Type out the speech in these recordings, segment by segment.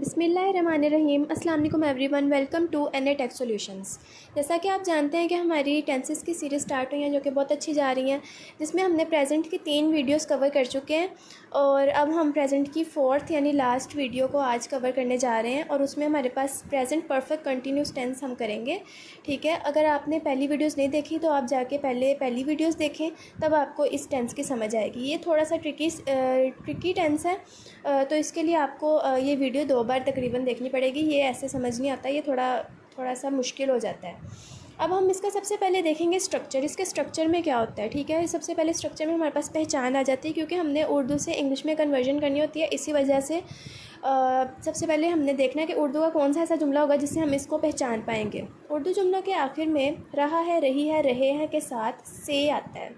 बिस्मिल्लाहिर्रहमानिर्रहीम। अस्सलाम वालेकुम everyone, welcome to N A tech solutions. जैसा कि आप जानते हैं कि हमारी टेंसेस की सीरीज़ स्टार्ट हुई हैं जो कि बहुत अच्छी जा रही हैं, जिसमें हमने प्रेजेंट की 3 वीडियोस कवर कर चुके हैं और अब हम प्रेजेंट की 4th यानी लास्ट वीडियो को आज कवर करने जा रहे हैं और उसमें हमारे पास प्रेजेंट परफेक्ट कंटिन्यूस टेंस हम करेंगे। ठीक है, अगर आपने पहली वीडियोज़ नहीं देखी तो आप जाके पहले पहली वीडियोज़ देखें, तब आपको इस टेंस की समझ आएगी। ये थोड़ा सा ट्रिकी टेंस है, तो इसके लिए आपको ये वीडियो 2 बार तकरीबन देखनी पड़ेगी। ये ऐसे समझ नहीं आता, ये थोड़ा सा मुश्किल हो जाता है। अब हम इसका सबसे पहले देखेंगे स्ट्रक्चर। इसके स्ट्रक्चर में क्या होता है। ठीक है, सबसे पहले स्ट्रक्चर में हमारे पास पहचान आ जाती है, क्योंकि हमने उर्दू से इंग्लिश में कन्वर्जन करनी होती है। इसी वजह से सबसे पहले हमने देखना है कि उर्दू का कौन सा ऐसा जुमला होगा जिससे हम इसको पहचान पाएंगे। उर्दू जुमला के आखिर में रहा है, रही है, रहे हैं के साथ से आता है।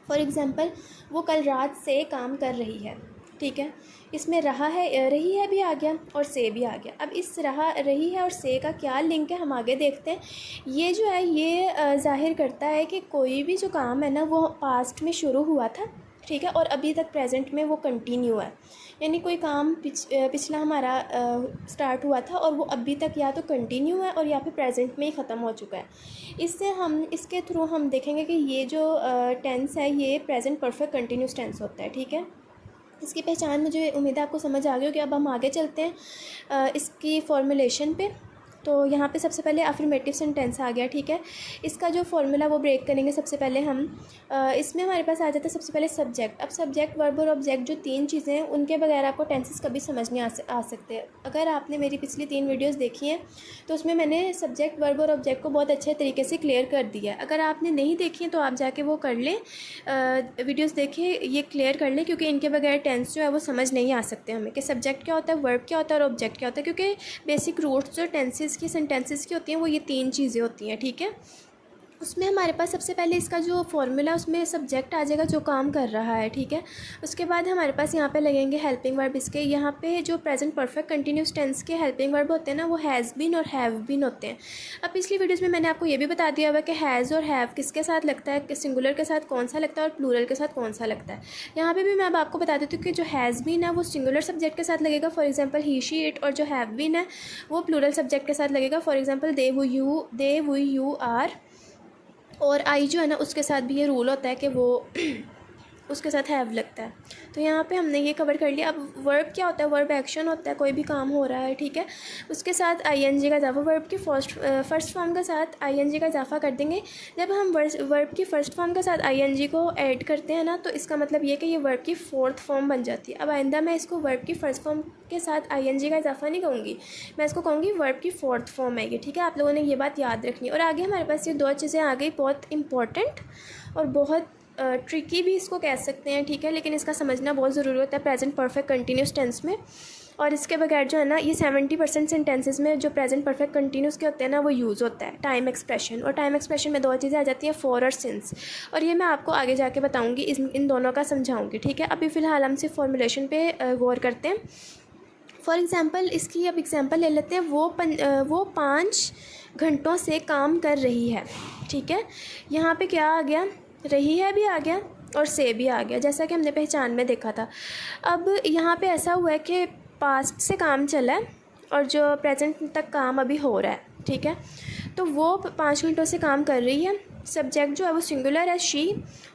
फॉर एग्ज़ाम्पल, वो कल रात से काम कर रही है। ठीक है, इसमें रहा है, रही है भी आ गया और से भी आ गया। अब इस रही है और से का क्या लिंक है, हम आगे देखते हैं। ये जो है ये ज़ाहिर करता है कि कोई भी जो काम है ना वो पास्ट में शुरू हुआ था। ठीक है, और अभी तक प्रेजेंट में वो कंटिन्यू है, यानी कोई काम पिछला हमारा स्टार्ट हुआ था और वो अभी तक या तो कंटिन्यू है और या फिर प्रेजेंट में ही ख़त्म हो चुका है। इसके थ्रू हम देखेंगे कि ये जो टेंस है ये प्रेजेंट परफेक्ट कंटिन्यूस टेंस होता है। ठीक है, इसकी पहचान मुझे उम्मीद है आपको समझ आ गई होगी। अब हम आगे चलते हैं इसकी फॉर्मुलेशन पे। तो यहाँ पे सबसे पहले अफर्मेटिव सेंटेंस आ गया। ठीक है, इसका जो फॉर्मूला वो ब्रेक करेंगे। सबसे पहले हम इसमें हमारे पास आ जाता है सबसे पहले सब्जेक्ट। अब सब्जेक्ट, वर्ब और ऑब्जेक्ट जो 3 चीज़ें हैं, उनके बगैर आपको टेंसेस कभी समझ नहीं आ सकते। अगर आपने मेरी पिछली 3 वीडियोज़ देखी हैं तो उसमें मैंने सब्जेक्ट, वर्ब और ऑब्जेक्ट को बहुत अच्छे तरीके से क्लियर कर दिया है। अगर आपने नहीं देखी हैं तो आप जाके वो कर लें, वीडियोज़ देखें, ये क्लियर कर लें, क्योंकि इनके बगैर टेंस जो है वो समझ नहीं आ सकते हमें कि सब्जेक्ट क्या होता है, वर्ब क्या होता है और ऑब्जेक्ट क्या होता है। क्योंकि बेसिक रूट्स जो टेंसेस की सेंटेंसेस की होती हैं वो ये 3 चीज़ें होती हैं। ठीक है, उसमें हमारे पास सबसे पहले इसका जो फॉर्मूला, उसमें सब्जेक्ट आ जाएगा जो काम कर रहा है। ठीक है, उसके बाद हमारे पास यहाँ पे लगेंगे हेल्पिंग वर्ब। इसके यहाँ पे जो प्रेजेंट परफेक्ट कंटिन्यूस टेंस के हेल्पिंग वर्ब होते हैं ना, वो हैज़ बीन और हैव बीन होते हैं। अब पिछली वीडियोज़ में मैंने आपको ये भी बता दिया हुआ कि हैज़ और हैव किसके साथ लगता है, कि सिंगुलर के साथ कौन सा लगता है और प्लूरल के साथ कौन सा लगता है। यहाँ पर भी मैं अब आपको बता देती हूँ कि जो हैज़ बीन है वो सिंगुलर सब्जेक्ट के साथ लगेगा, for example he, she, it, और जो हैव बीन है वो प्लूरल सब्जेक्ट के साथ लगेगा, फॉर एग्जाम्पल दे, वो, यू, आर। और आई जो है ना उसके साथ भी ये रूल होता है कि वो उसके साथ हैव लगता है। तो यहाँ पे हमने ये कवर कर लिया। अब वर्ब क्या होता है, वर्ब एक्शन होता है, कोई भी काम हो रहा है। ठीक है, उसके साथ आईएनजी का इजाफा, वर्ब की फर्स्ट फॉर्म के साथ आईएनजी का इजाफा कर देंगे। जब हम वर्ब की फर्स्ट फॉर्म के साथ आईएनजी को ऐड करते हैं ना, तो इसका मतलब ये कि ये वर्ब की 4th फॉर्म बन जाती है। अब आइंदा मैं इसको वर्ब की फर्स्ट फॉर्म के साथ आईएनजी का इजाफा नहीं कहूँगी, मैं इसको कहूँगी वर्ब की 4th फॉर्म आएगी। ठीक है, आप लोगों ने ये बात याद रखनी। और आगे हमारे पास ये 2 चीज़ें आ गई, बहुत इंपॉर्टेंट और बहुत ट्रिकी भी इसको कह सकते हैं। ठीक है, लेकिन इसका समझना बहुत ज़रूरी होता है प्रेजेंट परफेक्ट कंटिन्यूस टेंस में। और इसके बगैर जो है ना, ये 70% सेंटेंसेस में जो प्रेजेंट परफेक्ट कंटिन्यूस के होते हैं ना वो यूज़ होता है टाइम एक्सप्रेशन। और टाइम एक्सप्रेशन में 2 चीज़ें आ जाती हैं, फॉर और सिंस, और ये मैं आपको आगे जाके बताऊँगी, इन दोनों का समझाऊँगी। ठीक है, अभी फ़िलहाल हम सिर्फ फॉर्मुलेशन पे गौर करते हैं। फॉर एग्ज़ाम्पल, इसकी अब एग्ज़ाम्पल ले लेते हैं। वो 5 घंटों से काम कर रही है। ठीक है, यहाँ पे क्या आ गया, रही है भी आ गया और से भी आ गया, जैसा कि हमने पहचान में देखा था। अब यहाँ पे ऐसा हुआ है कि पास्ट से काम चला है और जो प्रेजेंट तक काम अभी हो रहा है। ठीक है, तो वो 5 घंटों से काम कर रही है। सब्जेक्ट जो है वो सिंगुलर है, शी,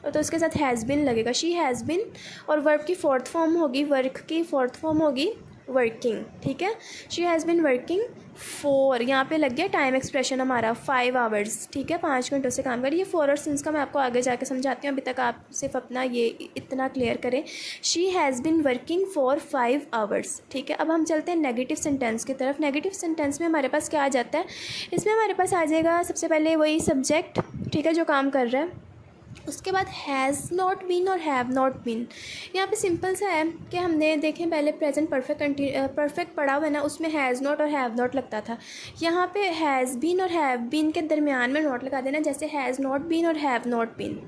तो उसके साथ हैज़ बिन लगेगा, शी हैज़ बिन। और वर्ब की 4th फॉर्म होगी, वर्क की 4th फॉर्म होगी वर्किंग। ठीक है, she has been working for, यहाँ पे लग गया टाइम एक्सप्रेशन हमारा 5 आवर्स। ठीक है, 5 घंटों से काम करिए। फॉर और सिंस का मैं आपको आगे जाके समझाती हूँ, अभी तक आप सिर्फ अपना ये इतना क्लियर करें, she has been working for 5 hours. ठीक है, अब हम चलते हैं नेगेटिव सेंटेंस की तरफ। नेगेटिव सेंटेंस में हमारे पास क्या आ जाता है, इसमें हमारे पास आ जाएगा सबसे पहले वही सब्जेक्ट। ठीक है, जो काम कर रहा है, उसके बाद हैज़ नॉट बीन और हैव नॉट बीन। यहाँ पे सिंपल सा है कि हमने देखें पहले प्रेजेंट परफेक्ट पढ़ा हुआ है ना, उसमें हैज़ नॉट और हैव नॉट लगता था। यहाँ पे हैज़ बीन और हैव बीन के दरमियान में नॉट लगा देना, जैसे हैज़ नॉट बीन और हैव नॉट बीन।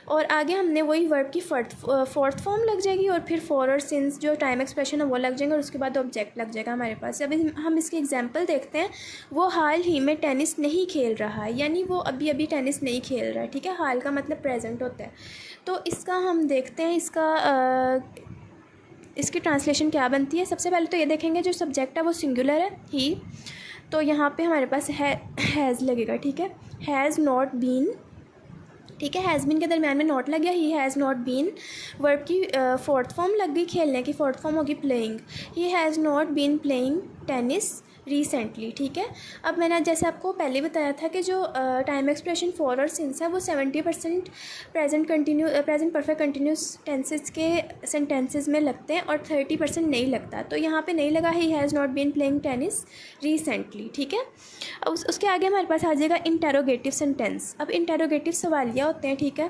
और आगे हमने वही वर्ब की 4th फॉर्म लग जाएगी और फिर फॉर और सिंस जो टाइम एक्सप्रेशन है वो लग जाएंगे और उसके बाद ऑब्जेक्ट लग जाएगा हमारे पास। अभी हम इसकी एग्जांपल देखते हैं। वो हाल ही में टेनिस नहीं खेल रहा है, यानी वो अभी अभी टेनिस नहीं खेल रहा है। ठीक है, हाल का मतलब प्रेजेंट होता है। तो इसका हम देखते हैं, इसका इसकी ट्रांसलेशन क्या बनती है। सबसे पहले तो ये देखेंगे जो सब्जेक्ट है वो सिंगुलर है ही, तो यहाँ पे हमारे पास हैज़ लगेगा, ठीक है। हैज़ नॉट बीन, ठीक है, हैज़ बीन के दरमियान में नॉट लग गया, he has not been. Verb की फोर्थ फॉर्म लग गई, खेलने की फोर्थ फॉर्म होगी playing. He has not been playing tennis recently, ठीक है। अब मैंने जैसे आपको पहले बताया था कि जो टाइम एक्सप्रेशन फॉर और सिंस है वो 70% प्रेजेंट परफेक्ट कंटिन्यूस टेंसेस के सेंटेंसेस में लगते हैं और 30% नहीं लगता। तो यहाँ पे नहीं लगा, he has not been playing tennis recently, ठीक है। अब उसके आगे हमारे पास आ जाएगा इंटेरोगेटिव सेंटेंस। अब इंटेरोगेटिव सवालिया होते हैं, ठीक है।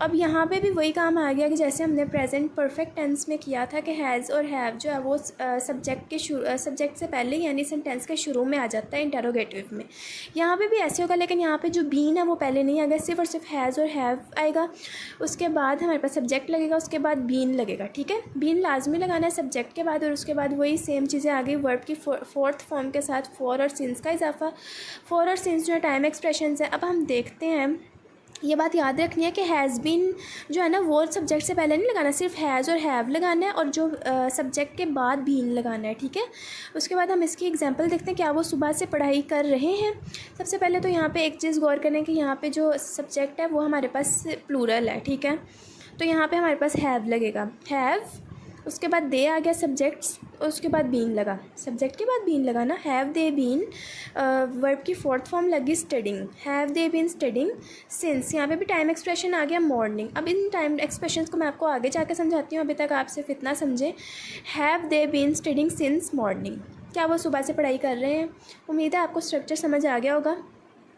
अब यहाँ पे भी वही काम आ गया कि जैसे हमने प्रेजेंट परफेक्ट टेंस में किया था कि हैज़ और हैव जो है वो सब्जेक्ट से पहले यानी सेंटेंस के शुरू में आ जाता है इंटेरोगेटिव में। यहाँ पे भी ऐसे होगा, लेकिन यहाँ पे जो बीन है वो पहले नहीं आएगा, सिर्फ और सिर्फ हैज़ और हैव आएगा। उसके बाद हमारे पास सब्जेक्ट लगेगा, उसके बाद बीन लगेगा, ठीक है। बीन लाजमी लगाना है सब्जेक्ट के बाद, और उसके बाद वही सेम चीज़ें आ गई वर्ब की फोर्थ फॉर्म के साथ फॉर और सिंस का इजाफा। फॉर और सिंस जो है टाइम एक्सप्रेशंस है। अब हम देखते हैं, ये बात याद रखनी है कि हैज़ बीन जो है ना वो सब्जेक्ट से पहले नहीं लगाना, सिर्फ हैज़ और हैव लगाना है, और जो सब्जेक्ट के बाद बीन लगाना है, ठीक है। उसके बाद हम इसकी एग्जांपल देखते हैं, क्या वो सुबह से पढ़ाई कर रहे हैं। सबसे पहले तो यहाँ पे एक चीज़ गौर करें कि यहाँ पे जो सब्जेक्ट है वो हमारे पास प्लूरल है, ठीक है। तो यहाँ पर हमारे पास हैव लगेगा, हैव। उसके बाद दे आ गया सब्जेक्ट्स, और उसके बाद बीन लगा, सब्जेक्ट के बाद बीन लगाना। हैव दे बीन, वर्ब की फोर्थ फॉर्म लगी studying, have they been studying since. यहाँ पे भी टाइम एक्सप्रेशन आ गया मॉर्निंग। अब इन टाइम एक्सप्रेशंस को मैं आपको आगे जाकर समझाती हूँ, अभी तक आप सिर्फ इतना समझें। Have they been studying since morning, क्या वो सुबह से पढ़ाई कर रहे हैं। उम्मीद है आपको स्ट्रक्चर समझ आ गया होगा,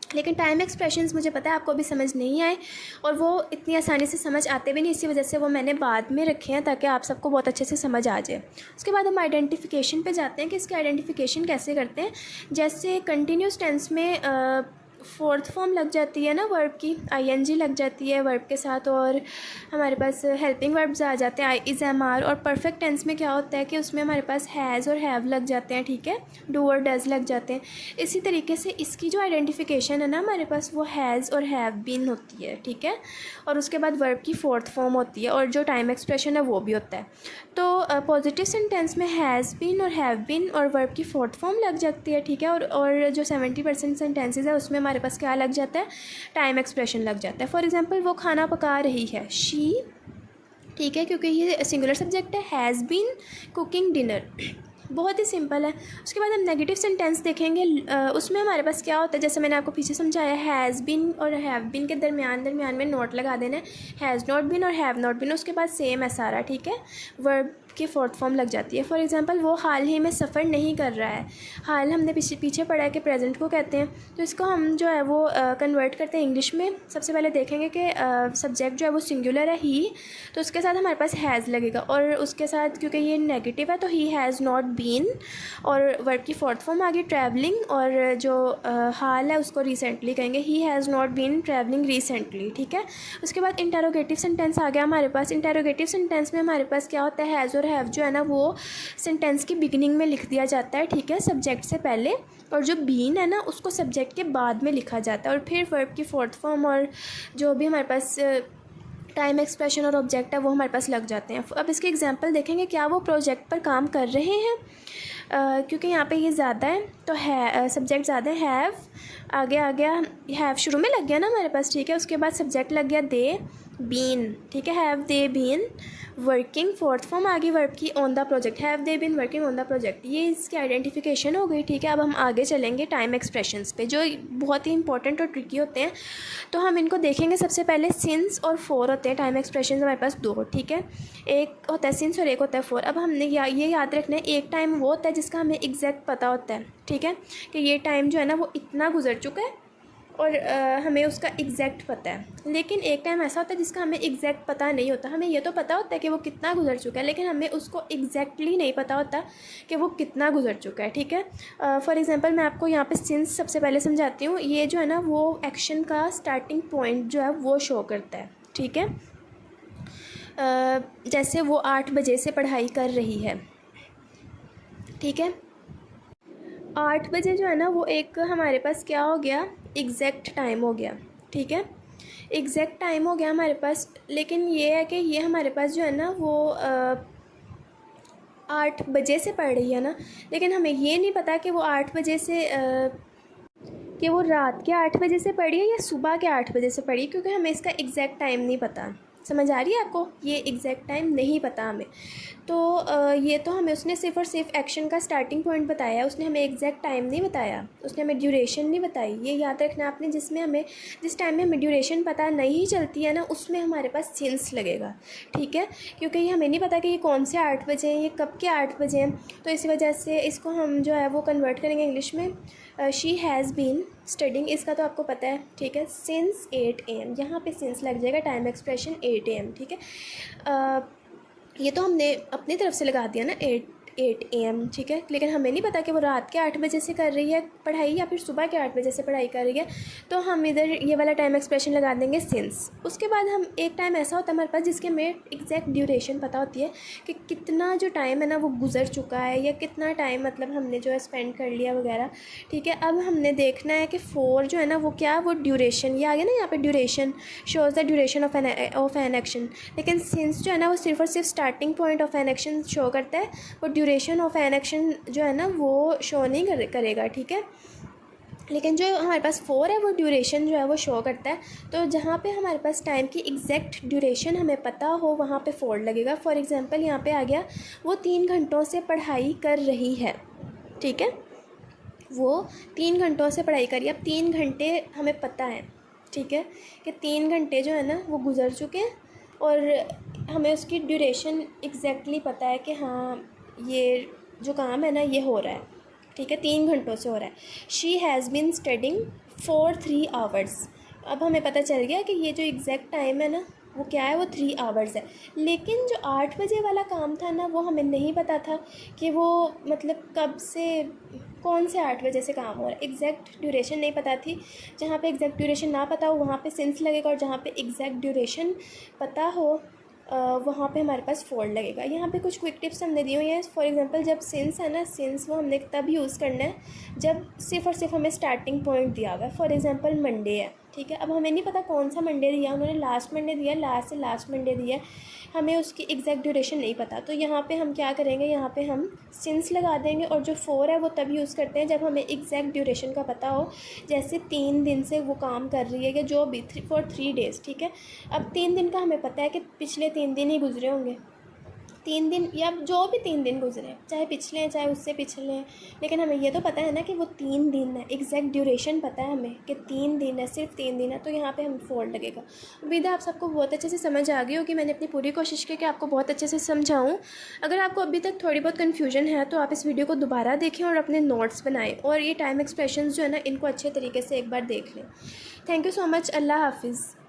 लेकिन टाइम एक्सप्रेशंस मुझे पता है आपको अभी समझ नहीं आए, और वो इतनी आसानी से समझ आते भी नहीं, इसी वजह से वो मैंने बाद में रखे हैं ताकि आप सबको बहुत अच्छे से समझ आ जाए। उसके बाद हम आइडेंटिफिकेशन पे जाते हैं कि इसकी आइडेंटिफिकेशन कैसे करते हैं। जैसे कंटिन्यूस टेंस में फोर्थ फॉर्म लग जाती है ना वर्ब की, आईएनजी लग जाती है वर्ब के साथ, और हमारे पास हेल्पिंग वर्ब्स आ जाते हैं आई इज़ एम आर। और परफेक्ट टेंस में क्या होता है कि उसमें हमारे पास हैज़ और हैव लग जाते हैं, ठीक है, डू और डज लग जाते हैं। इसी तरीके से इसकी जो आइडेंटिफिकेशन है ना हमारे पास वो हैज़ और हैव बीन होती है, ठीक है। और उसके बाद वर्ब की फोर्थ फॉर्म होती है, और जो टाइम एक्सप्रेशन है वो भी होता है। तो पॉजिटिव सेंटेंस में हैज़ बीन और हैव बीन और वर्ब की फोर्थ फॉर्म लग जाती है, ठीक है। और जो 70% सेंटेंसेज है उसमें हमारे पास क्या लग जाता है, टाइम एक्सप्रेशन लग जाता है। फॉर एग्जांपल वो खाना पका रही है, शी, ठीक है, क्योंकि ये सिंगुलर सब्जेक्ट है। हैज़ बीन कुकिंग डिनर, बहुत ही सिंपल है। उसके बाद हम नेगेटिव सेंटेंस देखेंगे, उसमें हमारे पास क्या होता है, जैसे मैंने आपको पीछे समझाया, हैज़ बीन और हैव बीन के दरमियान में नोट लगा देना है। हैज़ नॉट बीन और हैव नॉट बीन, उसके बाद सेम है सारा, ठीक है। वर्ब की फोर्थ फॉर्म लग जाती है। फॉर एग्जांपल वो हाल ही में सफ़र नहीं कर रहा है, हाल हमने पीछे पढ़ा है कि प्रेजेंट को कहते हैं, तो इसको हम जो है वो कन्वर्ट करते हैं इंग्लिश में। सबसे पहले देखेंगे कि सब्जेक्ट जो है वो सिंगुलर है ही, तो उसके साथ हमारे पास हैज़ लगेगा, और उसके साथ क्योंकि ये नेगेटिव है तो ही हैज़ नॉट बीन, और वर्ब की फोर्थ फॉर्म आ गई ट्रैवलिंग, और जो हाल है उसको रिसेंटली कहेंगे, he has not been travelling recently, ठीक है। उसके बाद इंटेरोगेटिव सेंटेंस आ गया हमारे पास। इंटेरोगेटिव सेंटेंस में हमारे पास क्या होता है, हैज़ और हैव जो है ना वो सेंटेंस की बिगिनिंग में लिख दिया जाता है, ठीक है, सब्जेक्ट से पहले, और जो बीन है ना उसको सब्जेक्ट के बाद में लिखा जाता है, और फिर वर्ब की फोर्थ फॉर्म और जो भी हमारे पास टाइम एक्सप्रेशन और ऑब्जेक्ट है वो हमारे पास लग जाते हैं। अब इसके एग्जांपल देखेंगे, क्या वो प्रोजेक्ट पर काम कर रहे हैं। क्योंकि यहाँ पे ये ज़्यादा है तो है सब्जेक्ट ज़्यादा है, हैव आगे आ गया, हैव शुरू में लग गया ना हमारे पास, ठीक है। उसके बाद सब्जेक्ट लग गया दे बीन, ठीक है, have they been working, fourth form आ गई वर्ब की on the project, have they been working on the project. ये इसकी आइडेंटिफिकेशन हो गई, ठीक है। अब हम आगे चलेंगे टाइम एक्सप्रेशंस पे, जो बहुत ही इंपॉर्टेंट और ट्रिकी होते हैं, तो हम इनको देखेंगे। सबसे पहले सिंस और फोर होते हैं टाइम एक्सप्रेशन हमारे पास दो, ठीक है, एक होता है सिंस और एक होता है फोर। अब हमने ये याद रखना है, एक टाइम वो होता है जिसका हमें एग्जैक्ट पता होता है, ठीक है, कि ये टाइम जो है ना वो इतना गुजर चुका है और हमें उसका एग्जैक्ट पता है। लेकिन एक टाइम ऐसा होता है जिसका हमें एग्जैक्ट पता नहीं होता, हमें ये तो पता होता है कि वो कितना गुजर चुका है, लेकिन हमें उसको एग्जैक्टली नहीं पता होता कि वो कितना गुजर चुका है, ठीक है। फॉर एग्जांपल मैं आपको यहाँ पे सिंस सबसे पहले समझाती हूँ। ये जो है ना वो एक्शन का स्टार्टिंग पॉइंट जो है वो शो करता है, ठीक है। जैसे वो 8 बजे से पढ़ाई कर रही है, ठीक है। 8 बजे जो है ना वो एक हमारे पास क्या हो गया, एग्जैक्ट टाइम हो गया, ठीक है, एग्जैक्ट टाइम हो गया हमारे पास। लेकिन ये है कि ये हमारे पास जो है ना वो 8 बजे से पढ़ रही है ना, लेकिन हमें ये नहीं पता कि वो 8 बजे से कि वो रात के 8 बजे से पढ़ी है या सुबह के 8 बजे से पढ़ी, क्योंकि हमें इसका एग्जैक्ट टाइम नहीं पता। समझ आ रही है आपको? ये एग्जैक्ट टाइम नहीं पता हमें। तो ये तो हमें उसने सिर्फ़ और सिर्फ एक्शन का स्टार्टिंग पॉइंट बताया है, उसने हमें एग्जैक्ट टाइम नहीं बताया, उसने हमें ड्यूरेशन नहीं बताई। ये याद रखना आपने, जिस टाइम में हमें ड्यूरेशन पता नहीं चलती है ना, उसमें हमारे पास सिंस लगेगा, ठीक है। क्योंकि ये हमें नहीं पता कि ये कौन से 8 बजे हैं, ये कब के 8 बजे हैं, तो इसी वजह से इसको हम जो है वो कन्वर्ट करेंगे इंग्लिश में। शी हैज़ बीन स्टडिंग, इसका तो आपको पता है, ठीक है। सिंस 8 AM, यहाँ पे सिंस लग जाएगा, टाइम एक्सप्रेशन 8 AM, ठीक है। ये तो हमने अपनी तरफ से लगा दिया ना 8 AM, ठीक है। लेकिन हमें नहीं पता कि वो रात के 8 बजे से कर रही है पढ़ाई या फिर सुबह के 8 बजे से पढ़ाई कर रही है, तो हम इधर ये वाला टाइम एक्सप्रेशन लगा देंगे सिंस। उसके बाद हम एक टाइम ऐसा होता है हमारे पास जिसके हमें एग्जैक्ट ड्यूरेशन पता होती है कि कितना जो टाइम है ना वो गुजर चुका है, या कितना टाइम मतलब हमने जो है स्पेंड कर लिया वगैरह, ठीक है। अब हमने देखना है कि 4 जो है ना वो क्या, वो ड्यूरेशन, ये आ गया ना यहाँ पे, duration shows the duration of an action. लेकिन सिंस जो है ना वो सिर्फ और सिर्फ starting point of an action show करता है, वो ड्यूरेशन ऑफ एन एक्शन जो है ना वो शो नहीं करेगा, ठीक है। लेकिन जो हमारे पास 4 है वो ड्यूरेशन जो है वो शो करता है। तो जहाँ पे हमारे पास टाइम की एग्जैक्ट ड्यूरेशन हमें पता हो वहाँ पे 4 लगेगा। फॉर एग्जांपल यहाँ पे आ गया, वो 3 घंटों से पढ़ाई कर रही है, ठीक है। वो 3 घंटों से पढ़ाई करी, अब 3 घंटे हमें पता है, ठीक है, कि 3 घंटे जो है ना वो गुजर चुके हैं, और हमें उसकी ड्यूरेशन एग्जैक्टली पता है कि हाँ ये जो काम है ना ये हो रहा है, ठीक है, 3 घंटों से हो रहा है। She has been studying for 3 hours. अब हमें पता चल गया कि ये जो एग्जैक्ट टाइम है ना वो क्या है, वो 3 आवर्स है। लेकिन जो 8 बजे वाला काम था ना वो हमें नहीं पता था कि वो मतलब कब से, कौन से 8 बजे से काम हो रहा है, एग्जैक्ट ड्यूरेशन नहीं पता थी। जहाँ पे एग्जैक्ट ड्यूरेशन ना पता हो वहाँ पे सिंस लगेगा, और जहाँ पे एग्जैक्ट ड्यूरेशन पता हो वहाँ पे हमारे पास 4 लगेगा। यहाँ पे कुछ क्विक टिप्स हमने दी हुई हैं। फॉर एग्जांपल जब सिंस है ना, सिंस वो हमने तब यूज़ करना है जब सिर्फ और सिर्फ हमें स्टार्टिंग पॉइंट दिया हुआ है। फॉर एग्जांपल मंडे है, ठीक है। अब हमें नहीं पता कौन सा मंडे दिया, उन्होंने लास्ट मंडे दिया, लास्ट से लास्ट मंडे दिया, हमें उसकी एग्जैक्ट ड्यूरेशन नहीं पता। तो यहाँ पे हम क्या करेंगे, यहाँ पे हम सिंस लगा देंगे, और जो 4 है वो तब यूज़ करते हैं जब हमें एग्जैक्ट ड्यूरेशन का पता हो। जैसे 3 दिन से वो काम कर रही है, या जो भी फॉर 3 डेज़, ठीक है। अब 3 दिन का हमें पता है कि पिछले 3 दिन ही गुजरे होंगे, 3 दिन या जो भी 3 दिन गुजरे, चाहे पिछले हैं चाहे उससे पिछले हैं, लेकिन हमें ये तो पता है ना कि वो 3 दिन है, एग्जैक्ट ड्यूरेशन पता है हमें कि 3 दिन है, सिर्फ 3 दिन है। तो यहाँ पे हम 4 लगेगा। उम्मीद है आप सबको बहुत अच्छे से समझ आ गई होगी। मैंने अपनी पूरी कोशिश की कि आपको बहुत अच्छे से समझाऊँ। अगर आपको अभी तक थोड़ी बहुत कन्फ्यूजन है तो आप इस वीडियो को दोबारा देखें और अपने नोट्स बनाएँ, और ये टाइम एक्सप्रेशंस जो है ना इनको अच्छे तरीके से एक बार देख लें। Thank you so much. अल्लाह हाफिज़।